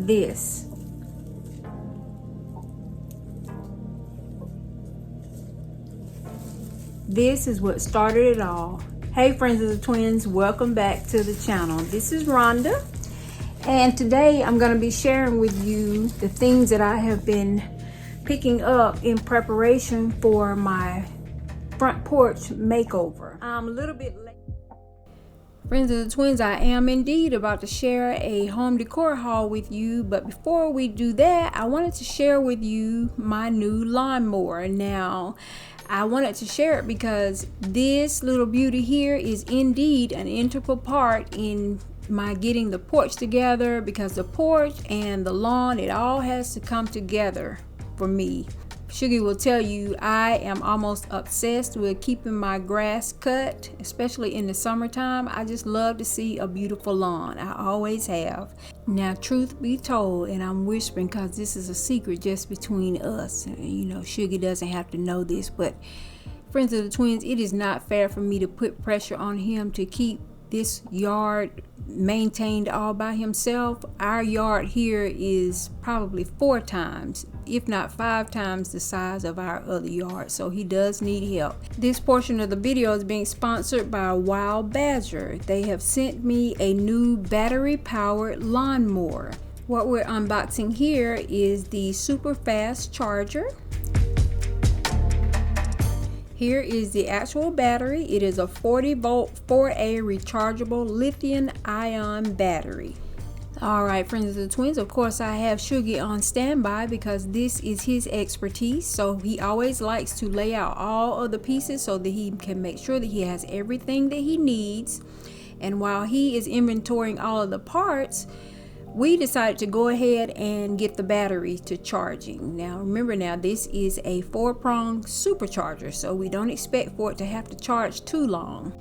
this. This is what started it all. Hey friends of the twins, welcome back to the channel. This is Rhonda, and today I'm going to be sharing with you the things that I have been picking up in preparation for my front porch makeover. I'm a little bit late. Friends of the twins, I am indeed about to share a home decor haul with you, but before we do that, I wanted to share with you my new lawnmower. Now, I wanted to share it because this little beauty here is indeed an integral part in my getting the porch together, because the porch and the lawn, it all has to come together for me. Sugar will tell you I am almost obsessed with keeping my grass cut, especially in the summertime. I just love to see a beautiful lawn. I always have. Now, truth be told, and I'm whispering because this is a secret just between us. You know, Sugar doesn't have to know this, but friends of the twins, it is not fair for me to put pressure on him to keep this yard maintained all by himself. Our yard here is probably 4 times, if not 5 times the size of our other yard, so he does need help. This portion of the video is being sponsored by Wild Badger. They have sent me a new battery powered lawnmower. What we're unboxing here is the super fast charger. Here is the actual battery. It is a 40 volt 4A rechargeable lithium ion battery. Alright friends of the twins, of course I have Sugar on standby because this is his expertise. So he always likes to lay out all of the pieces so that he can make sure that he has everything that he needs. And while he is inventorying all of the parts, we decided to go ahead and get the battery to charging. Now remember, now this is a 4-prong supercharger, so we don't expect for it to have to charge too long.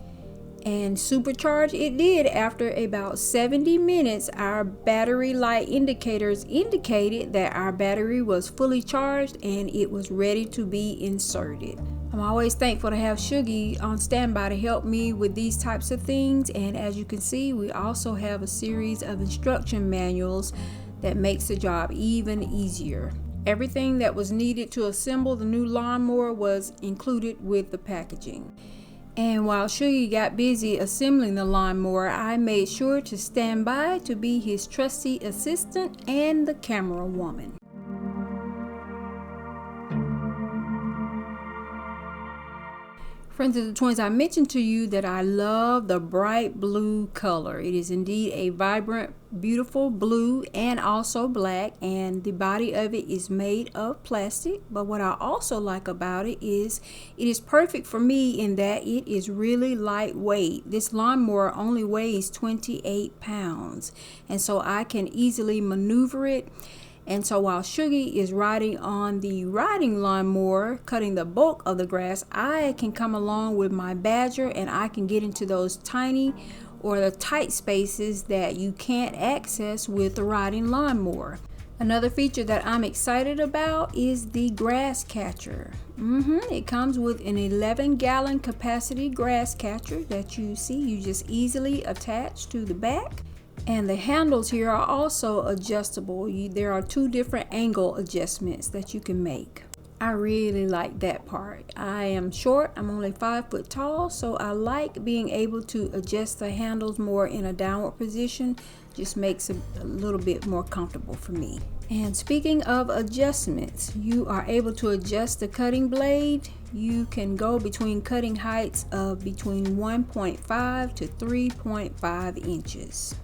And supercharge it did. After about 70 minutes, our battery light indicators indicated that our battery was fully charged and it was ready to be inserted. I'm always thankful to have Sugar on standby to help me with these types of things, and as you can see, we also have a series of instruction manuals that makes the job even easier. Everything that was needed to assemble the new lawnmower was included with the packaging. And while Sugar got busy assembling the lawnmower, I made sure to stand by to be his trusty assistant and the camera woman. Friends of the twins, I mentioned to you that I love the bright blue color. It is indeed a vibrant, beautiful blue and also black, and the body of it is made of plastic. But what I also like about it is perfect for me in that it is really lightweight. This lawnmower only weighs 28 pounds, and so I can easily maneuver it. And so while Sugar is riding on the riding lawnmower, cutting the bulk of the grass, I can come along with my Badger and I can get into those tiny or the tight spaces that you can't access with the riding lawnmower. Another feature that I'm excited about is the grass catcher. It comes with an 11-gallon capacity grass catcher that you see you just easily attach to the back. And the handles here are also adjustable. There are 2 different angle adjustments that you can make. I really like that part. I am short, I'm only 5 foot tall, so I like being able to adjust the handles more in a downward position. Just makes it a little bit more comfortable for me. And speaking of adjustments, you are able to adjust the cutting blade. You can go between cutting heights of between 1.5 to 3.5 inches.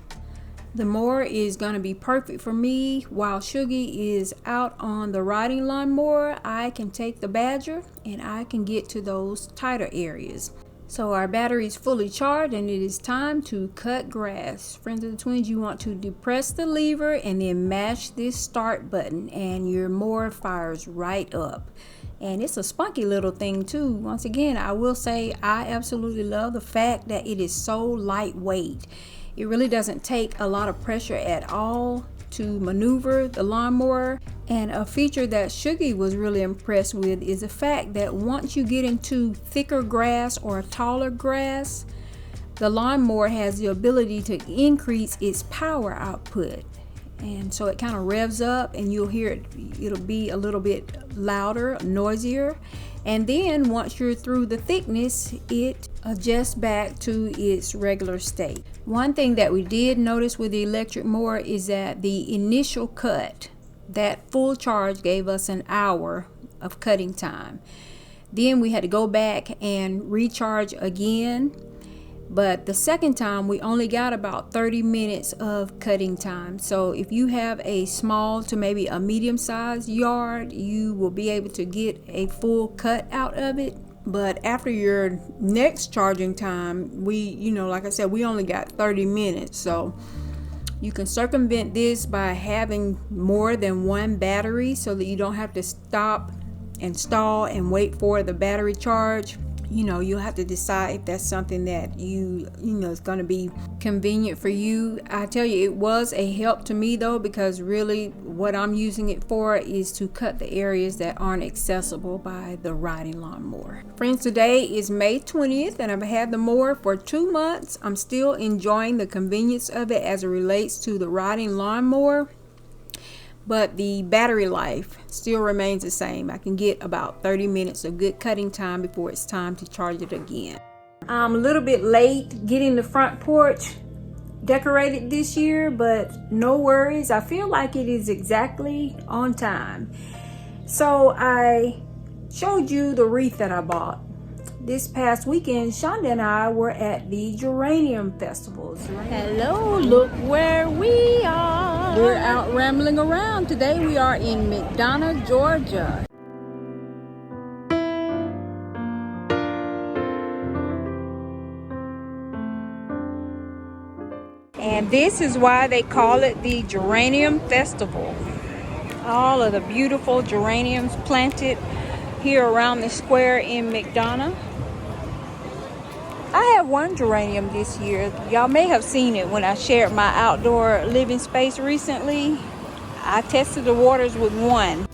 The mower is going to be perfect for me. While Sugar is out on the riding lawnmower, I can take the Badger and I can get to those tighter areas. So our battery is fully charged and it is time to cut grass. Friends of the twins, you want to depress the lever and then mash this start button and your mower fires right up. And it's a spunky little thing too. Once again, I will say I absolutely love the fact that it is so lightweight. It really doesn't take a lot of pressure at all to maneuver the lawnmower. And a feature that Sugar was really impressed with is the fact that once you get into thicker grass or taller grass, the lawnmower has the ability to increase its power output. and so it kind of revs up and you'll hear it, it'll be a little bit louder, noisier, and then once you're through the thickness, it adjusts back to its regular state. One thing that we did notice with the electric mower is that the initial cut, that full charge gave us an hour of cutting time. Then we had to go back and recharge again, but the second time we only got about 30 minutes of cutting time. So if you have a small to maybe a medium-sized yard, you will be able to get a full cut out of it. But after your next charging time, like I said, we only got 30 minutes. So you can circumvent this by having more than one battery so that you don't have to stop and stall and wait for the battery charge. You'll have to decide if that's something that is going to be convenient for you. I tell you, it was a help to me though, because really what I'm using it for is to cut the areas that aren't accessible by the riding lawnmower. Friends, today is May 20th and I've had the mower for 2 months. I'm still enjoying the convenience of it as it relates to the riding lawnmower, but the battery life still remains the same. I can get about 30 minutes of good cutting time before it's time to charge it again. I'm a little bit late getting the front porch decorated this year, but no worries. I feel like it is exactly on time. So I showed you the wreath that I bought. This past weekend, Shonda and I were at the Geranium festivals. Hello, look where we are. We're out rambling around. Today we are in McDonough, Georgia. And this is why they call it the Geranium Festival. All of the beautiful geraniums planted here around the square in McDonough. I have one geranium this year. Y'all may have seen it when I shared my outdoor living space recently. I tested the waters with one.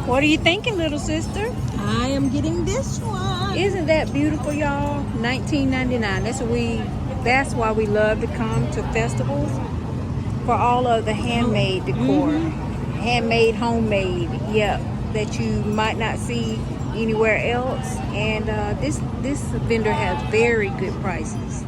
What are you thinking, little sister? I am getting this one. Isn't that beautiful, y'all? $19.99. That's why we love to come to festivals, for all of the handmade decor. Handmade, homemade, that you might not see anywhere else. And this vendor has very good prices.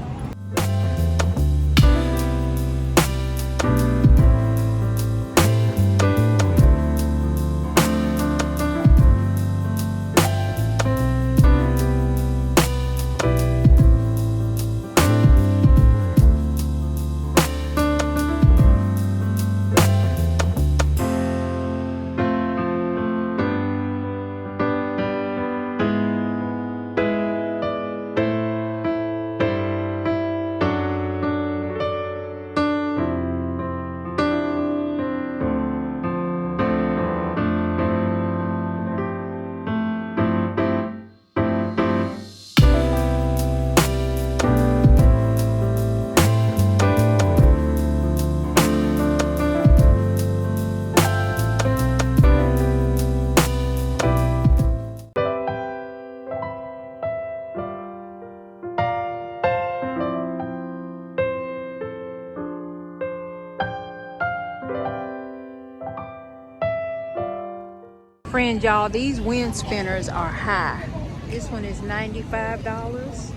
Friends, y'all, these wind spinners are high. This one is $95.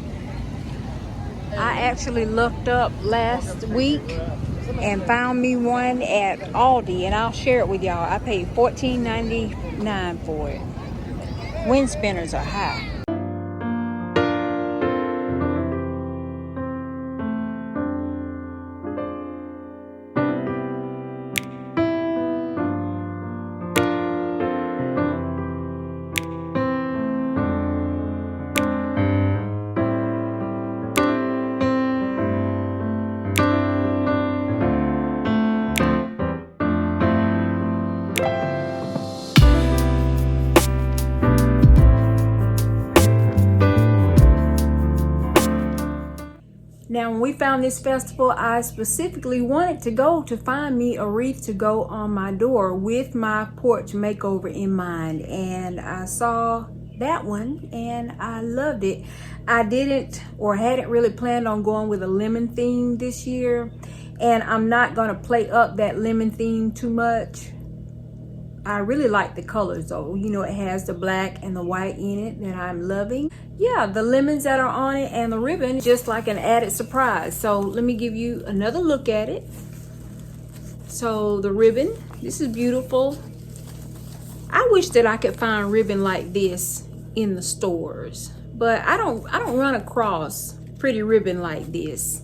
I actually looked up last week and found me one at Aldi, and I'll share it with y'all. I paid $14.99 for it. Wind spinners are high. Now, when we found this festival, I specifically wanted to go to find me a wreath to go on my door with my porch makeover in mind. And I saw that one and I loved it. I didn't or hadn't really planned on going with a lemon theme this year. And I'm not going to play up that lemon theme too much. I really like the colors though. You know, it has the black and the white in it that I'm loving. Yeah, the lemons that are on it and the ribbon, just like an added surprise. So let me give you another look at it. So the ribbon, this is beautiful. I wish that I could find ribbon like this in the stores, but I don't run across pretty ribbon like this.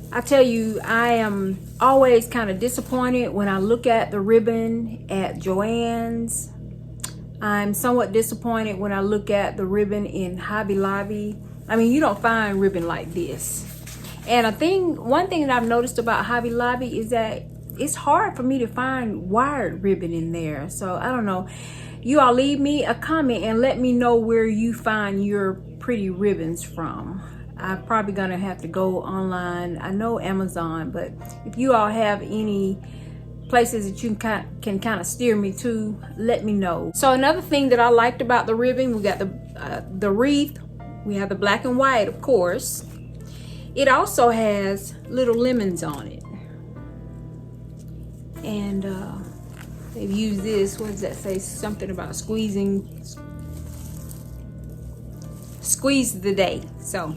I tell you, I am always kind of disappointed when I look at the ribbon at Joann's. I'm somewhat disappointed when I look at the ribbon in Hobby Lobby. I mean, you don't find ribbon like this. And one thing that I've noticed about Hobby Lobby is that it's hard for me to find wired ribbon in there. So I don't know. You all leave me a comment and let me know where you find your pretty ribbons from. I'm probably gonna have to go online. I know Amazon, but if you all have any places that you can kind of steer me to, let me know. So another thing that I liked about the ribbon, we got the wreath. We have the black and white, of course. It also has little lemons on it, and they've used this. What does that say? Something about squeeze the day. So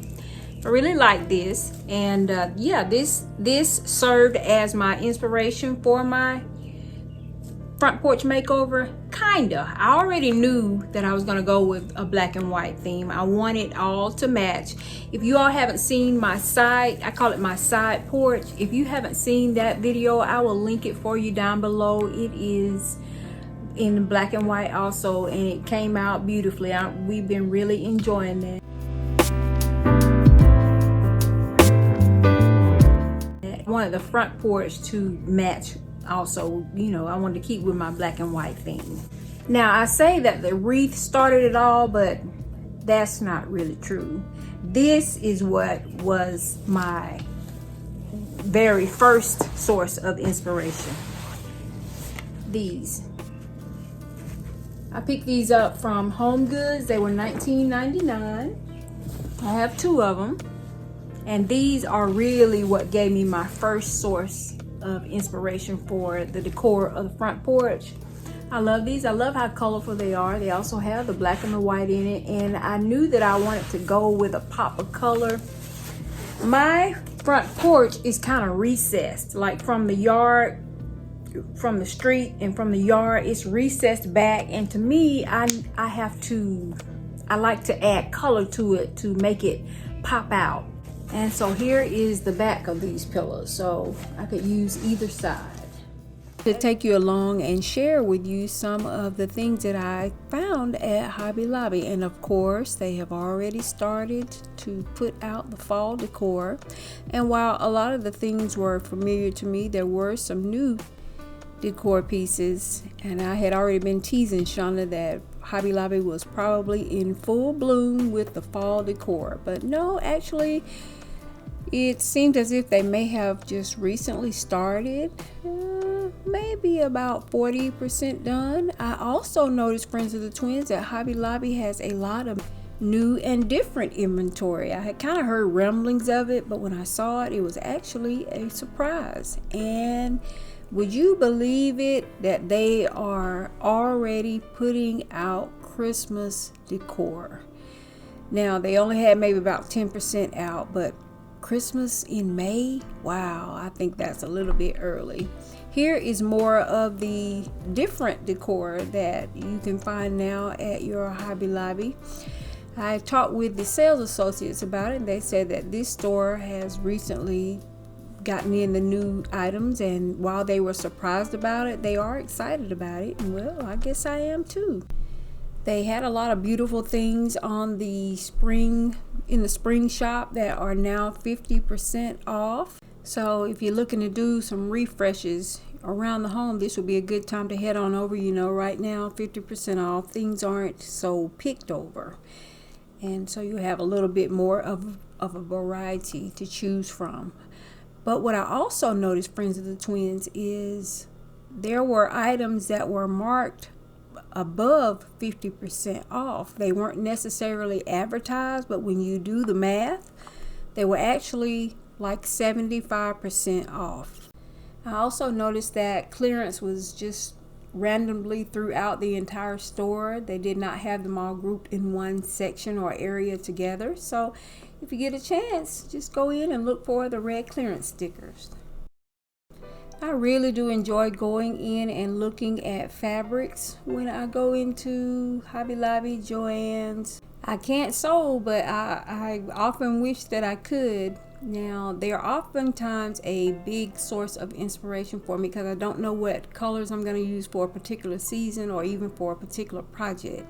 I really like this, and yeah, this served as my inspiration for my front porch makeover. Kinda. I already knew that I was gonna go with a black and white theme. I want it all to match. If you all haven't seen my side, I call it my side porch. If you haven't seen that video, I will link it for you down below. It is in black and white also, and it came out beautifully. We've been really enjoying that. I wanted the front porch to match also. You know, I wanted to keep with my black and white theme. Now, I say that the wreath started it all, but that's not really true. This is what was my very first source of inspiration. These. I picked these up from Home Goods. They were $19.99. I have two of them. And these are really what gave me my first source of inspiration for the decor of the front porch. I love these. I love how colorful they are. They also have the black and the white in it. And I knew that I wanted to go with a pop of color. My front porch is kind of recessed, like from the yard, from the street and from the yard, it's recessed back. And to me, I like to add color to it to make it pop out. And so here is the back of these pillows, so I could use either side. To take you along and share with you some of the things that I found at Hobby Lobby. And of course, they have already started to put out the fall decor. And while a lot of the things were familiar to me, there were some new decor pieces. And I had already been teasing Shauna that Hobby Lobby was probably in full bloom with the fall decor. But no, actually, it seemed as if they may have just recently started, maybe about 40% done. I also noticed, friends of the twins, that Hobby Lobby has a lot of new and different inventory. I had kind of heard rumblings of it, but when I saw it, it was actually a surprise. And would you believe it that they are already putting out Christmas decor? Now, they only had maybe about 10% out, but Christmas in May? Wow, I think that's a little bit early. Here is more of the different decor that you can find now at your Hobby Lobby. I talked with the sales associates about it, and they said that this store has recently gotten in the new items, and while they were surprised about it, they are excited about it. And well, I guess I am too. They had a lot of beautiful things on the spring shop that are now 50% off. So if you're looking to do some refreshes around the home, this would be a good time to head on over. You know, right now 50% off, things aren't so picked over, and so you have a little bit more of a variety to choose from. But what I also noticed, friends of the twins, is there were items that were marked above 50% off. They weren't necessarily advertised, but when you do the math, they were actually like 75% off. I also noticed that clearance was just randomly throughout the entire store. They did not have them all grouped in one section or area together. So if you get a chance, just go in and look for the red clearance stickers. I really do enjoy going in and looking at fabrics when I go into Hobby Lobby, Joann's. I can't sew, but I often wish that I could. Now, they're oftentimes a big source of inspiration for me because I don't know what colors I'm going to use for a particular season or even for a particular project.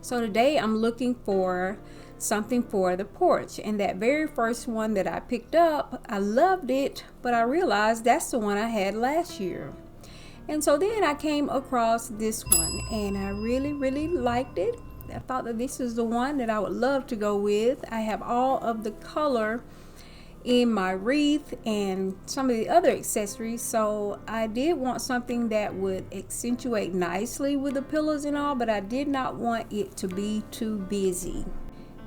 So today I'm looking for something for the porch, and that very first one that I picked up, I loved it, but I realized that's the one I had last year. And so then I came across this one, and I really liked it. I thought that this is the one that I would love to go with. I have all of the color in my wreath and some of the other accessories, so I did want something that would accentuate nicely with the pillows and all, but I did not want it to be too busy.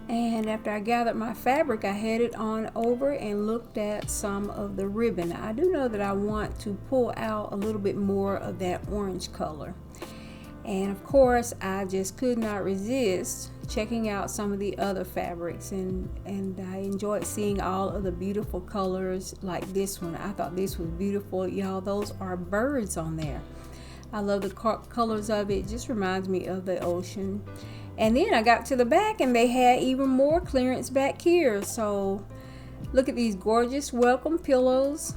And after I gathered my fabric, I headed on over and looked at some of the ribbon. I do know that I want to pull out a little bit more of that orange color. And of course, I just could not resist checking out some of the other fabrics, and I enjoyed seeing all of the beautiful colors like this one. I thought this was beautiful, y'all. Those are birds on there. I love the colors of it. It just reminds me of the ocean. And then I got to the back and they had even more clearance back here. So look at these gorgeous welcome pillows.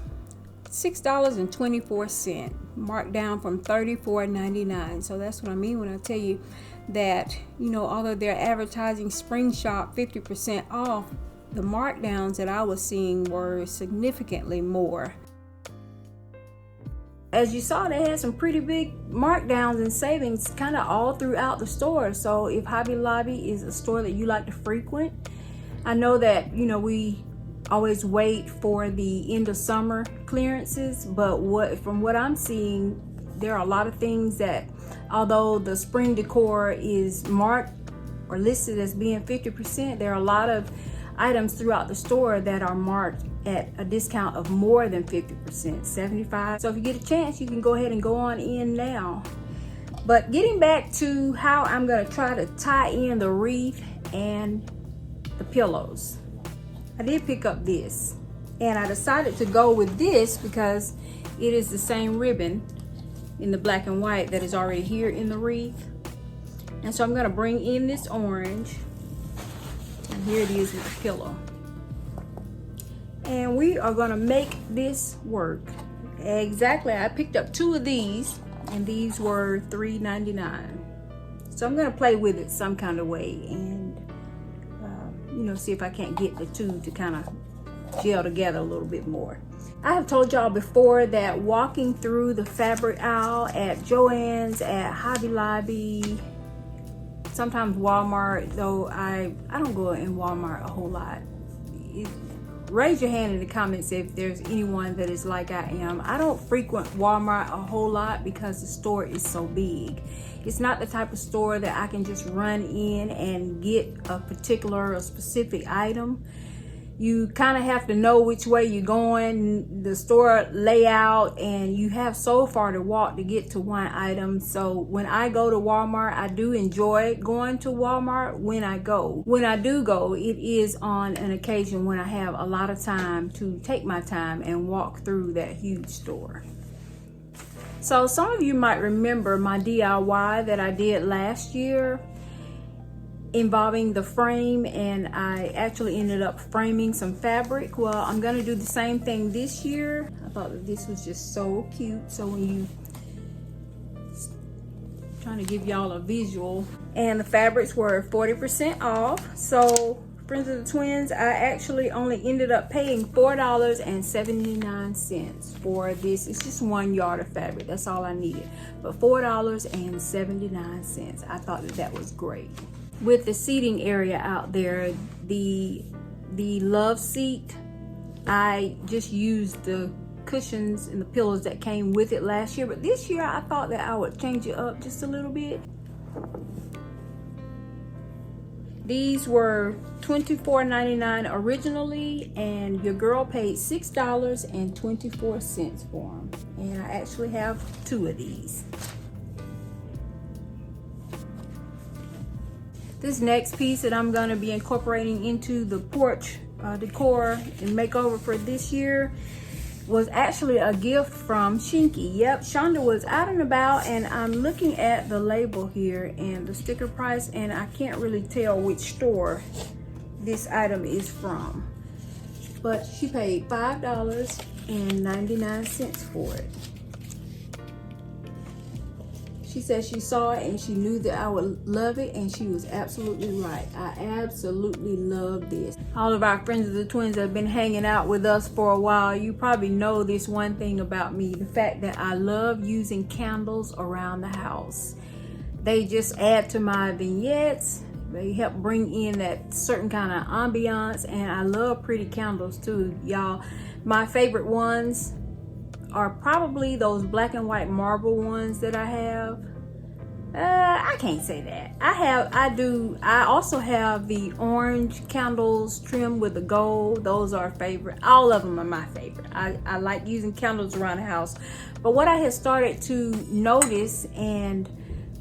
$6.24, marked down from $34.99. So that's what I mean when I tell you that, you know, although they're advertising spring shop 50% off, the markdowns that I was seeing were significantly more. As you saw, they had some pretty big markdowns and savings kind of all throughout the store. So if Hobby Lobby is a store that you like to frequent, I know that, you know, we always wait for the end of summer clearances, but from what I'm seeing, there are a lot of things that, although the spring decor is marked or listed as being 50%, there are a lot of items throughout the store that are marked at a discount of more than 50%, 75. So if you get a chance, you can go ahead and go on in now. But getting back to how I'm going to try to tie in the wreath and the pillows, I did pick up this, and I decided to go with this because it is the same ribbon in the black and white that is already here in the wreath. And so I'm going to bring in this orange, and here it is with the pillow. And we are going to make this work. Exactly, I picked up 2 of these, and these were $3.99. So I'm going to play with it some kind of way and you know, see if I can't get the 2 to kind of gel together a little bit more. I have told y'all before that walking through the fabric aisle at Joann's, at Hobby Lobby, sometimes Walmart, though I don't go in Walmart a whole lot. Raise your hand in the comments if there's anyone that is like I am. I don't frequent Walmart a whole lot because the store is so big. It's not the type of store that I can just run in and get a particular or specific item. you kind of have to know which way you're going, the store layout, and you have so far to walk to get to one item. So when I go to Walmart, I do enjoy going to Walmart when I go. When I do go, it is on an occasion when I have a lot of time to take my time and walk through that huge store. So some of you might remember my DIY that I did last year involving the frame, and I actually ended up framing some fabric. Well, I'm gonna do the same thing this year. I thought that this was just so cute. So when you trying to give y'all a visual, and the fabrics were 40% off. So Friends of the Twins, I actually only ended up paying $4.79 for this. It's just 1 yard of fabric, that's all I needed, but $4.79. I thought that was great. With the seating area out there, the love seat, I just used the cushions and the pillows that came with it last year, but this year I thought that I would change it up just a little bit. These were $24.99 originally, and your girl paid $6.24 for them, and I actually have 2 of these. This next piece that I'm going to be incorporating into the porch decor and makeover for this year was actually a gift from Shinky. Yep, Shonda was out and about, and I'm looking at the label here and the sticker price, and I can't really tell which store this item is from. But she paid $5.99 for it. She said she saw it and she knew that I would love it, and she was absolutely right. I absolutely love this. All of our Friends of the Twins that have been hanging out with us for a while, you probably know this one thing about me, the fact that I love using candles around the house. They just add to my vignettes. They help bring in that certain kind of ambiance, and I love pretty candles too, y'all. My favorite ones are probably those black and white marble ones that I have. I can't say that. I also have the orange candles trimmed with the gold. Those are favorite. All of them are my favorite. I like using candles around the house. But what I had started to notice and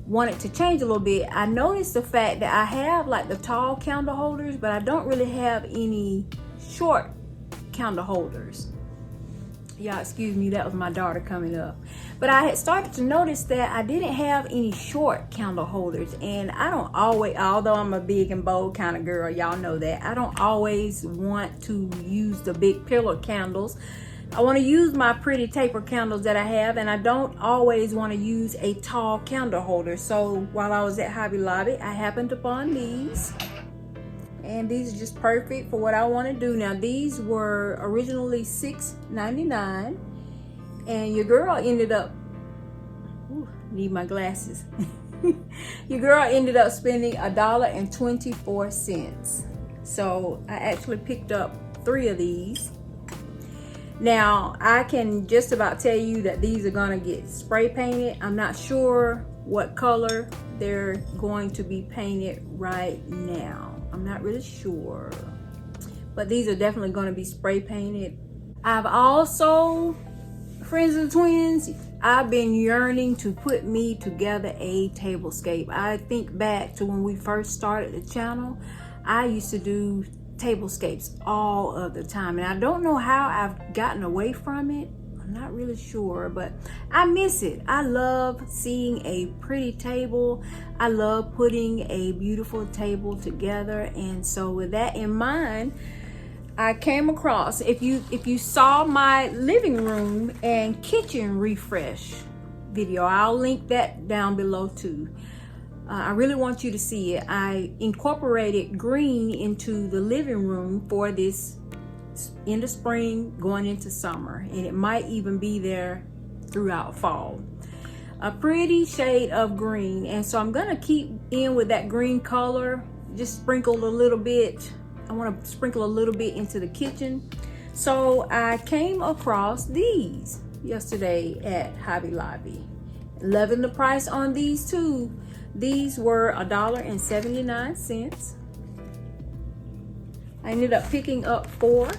wanted to change a little bit, I noticed the fact that I have like the tall candle holders, but I don't really have any short candle holders. Y'all excuse me, that was my daughter coming up. But I had started to notice that I didn't have any short candle holders, and I don't always, although I'm a big and bold kind of girl, y'all know that, I don't always want to use the big pillar candles. I want to use my pretty taper candles that I have, and I don't always want to use a tall candle holder. So while I was at Hobby Lobby, I happened upon these. And these are just perfect for what I want to do. Now, these were originally $6.99, and your girl ended up, need my glasses. Your girl ended up spending $1.24. So I actually picked up 3 of these. Now, I can just about tell you that these are gonna get spray painted. I'm not sure what color they're going to be painted right now. I'm not really sure, but these are definitely going to be spray painted. I've also, Friends of the Twins, I've been yearning to put me together a tablescape. I think back to when we first started the channel, I used to do tablescapes all of the time, and I don't know how I've gotten away from it. I'm not really sure, but I miss it. I love seeing a pretty table. I love putting a beautiful table together. And so with that in mind, I came across, if you saw my living room and kitchen refresh video, I'll link that down below too. I really want you to see it. I incorporated green into the living room for this end of spring going into summer, and it might even be there throughout fall. A pretty shade of green, and so I'm gonna keep in with that green color, just sprinkle a little bit. I want to sprinkle a little bit into the kitchen. So I came across these yesterday at Hobby Lobby. Loving the price on these too. These were $1.79. I ended up picking up 4.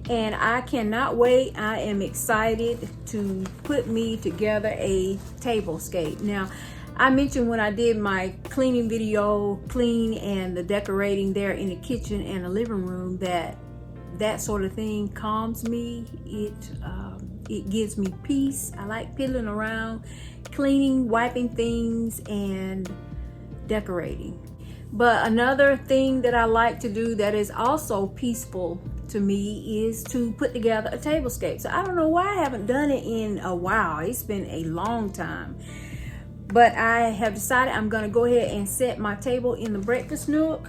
And I cannot wait. I am excited to put me together a tablescape. Now, I mentioned when I did my cleaning video, clean and the decorating there in the kitchen and the living room, that sort of thing calms me. It gives me peace. I like piddling around, cleaning, wiping things, and decorating. But another thing that I like to do that is also peaceful to me is to put together a tablescape. So I don't know why I haven't done it in a while. It's been a long time. But I have decided I'm gonna go ahead and set my table in the breakfast nook.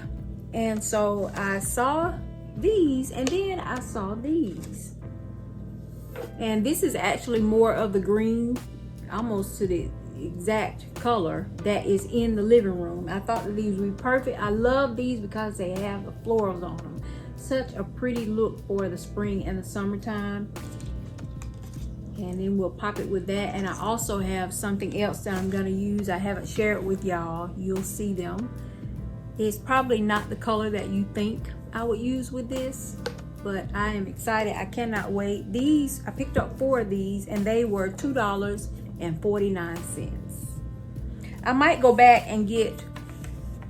And so I saw these, and then I saw these. And this is actually more of the green, almost to the exact color that is in the living room. I thought that these would be perfect. I love these because they have the florals on them. Such a pretty look for the spring and the summertime. And then we'll pop it with that. And I also have something else that I'm gonna use. I haven't shared it with y'all. You'll see them. It's probably not the color that you think I would use with this, but I am excited. I cannot wait. These, I picked up 4 of these and they were $2.49. I might go back and get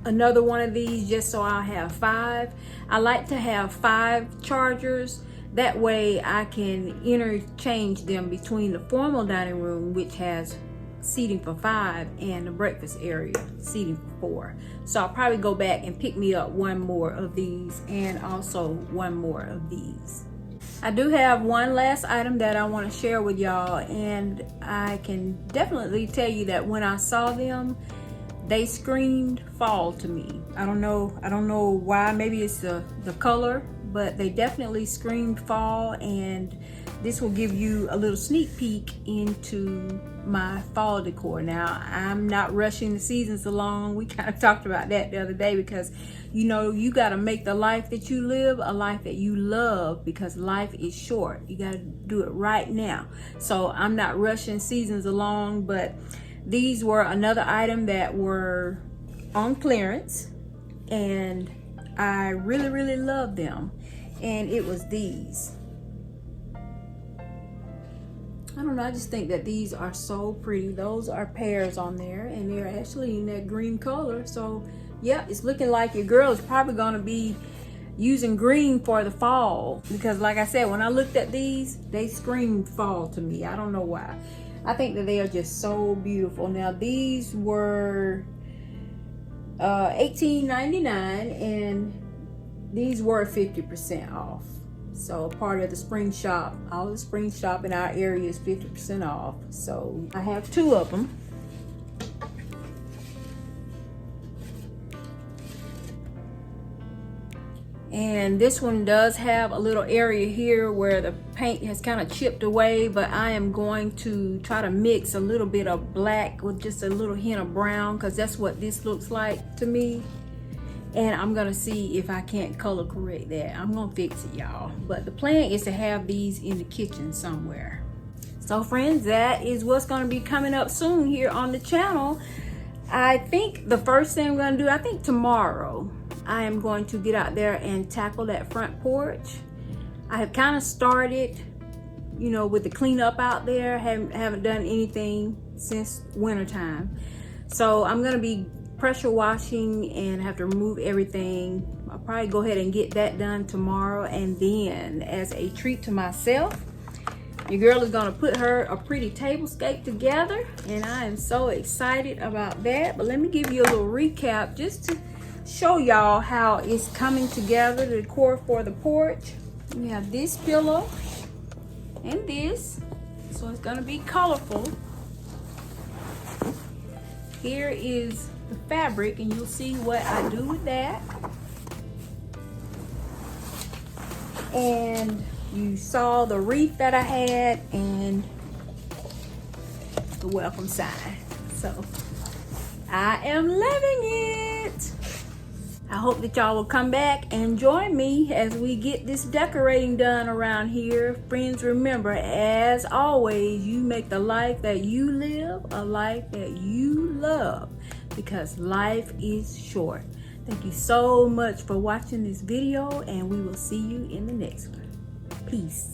another one of these just so I'll have 5. I like to have 5 chargers. That way I can interchange them between the formal dining room, which has seating for 5, and the breakfast area seating for 4. So I'll probably go back and pick me up 1 more of these and also 1 more of these. I do have one last item that I want to share with y'all, and I can definitely tell you that when I saw them, they screamed fall to me. I don't know why. Maybe it's the color, but they definitely screamed fall. And this will give you a little sneak peek into my fall decor. Now, I'm not rushing the seasons along. We kind of talked about that the other day, because you know, you got to make the life that you live a life that you love, because life is short. You got to do it right now. So I'm not rushing seasons along, but these were another item that were on clearance, and I really love them. And it was these. I don't know, I just think that these are so pretty. Those are pears on there, and they're actually in that green color. So yeah, it's looking like your girl is probably going to be using green for the fall, because like I said, when I looked at these, they screamed fall to me. I don't know why. I think that they are just so beautiful. Now, these were $18.99, and these were 50% off. So part of the spring shop, all the spring shop in our area is 50% off. So I have 2 of them. And this one does have a little area here where the paint has kind of chipped away, but I am going to try to mix a little bit of black with just a little hint of brown, because that's what this looks like to me. And I'm gonna see if I can't color correct that. I'm gonna fix it, y'all. But the plan is to have these in the kitchen somewhere. So friends, that is what's gonna be coming up soon here on the channel. I think the first thing I'm gonna do, I think tomorrow, I am going to get out there and tackle that front porch. I have kind of started, you know, with the cleanup out there. Haven't done anything since winter time. So I'm gonna be pressure washing and have to remove everything. I'll probably go ahead and get that done tomorrow. And then, as a treat to myself, your girl is gonna put her a pretty tablescape together, and I am so excited about that. But let me give you a little recap just to show y'all how it's coming together, the decor for the porch. We have this pillow and this, so it's gonna be colorful. Here is the fabric, and you'll see what I do with that. And you saw the wreath that I had and the welcome sign. So I am loving it. I hope that y'all will come back and join me as we get this decorating done around here. Friends, remember, as always, you make the life that you live a life that you love. because life is short. Thank you so much for watching this video, and we will see you in the next one. Peace.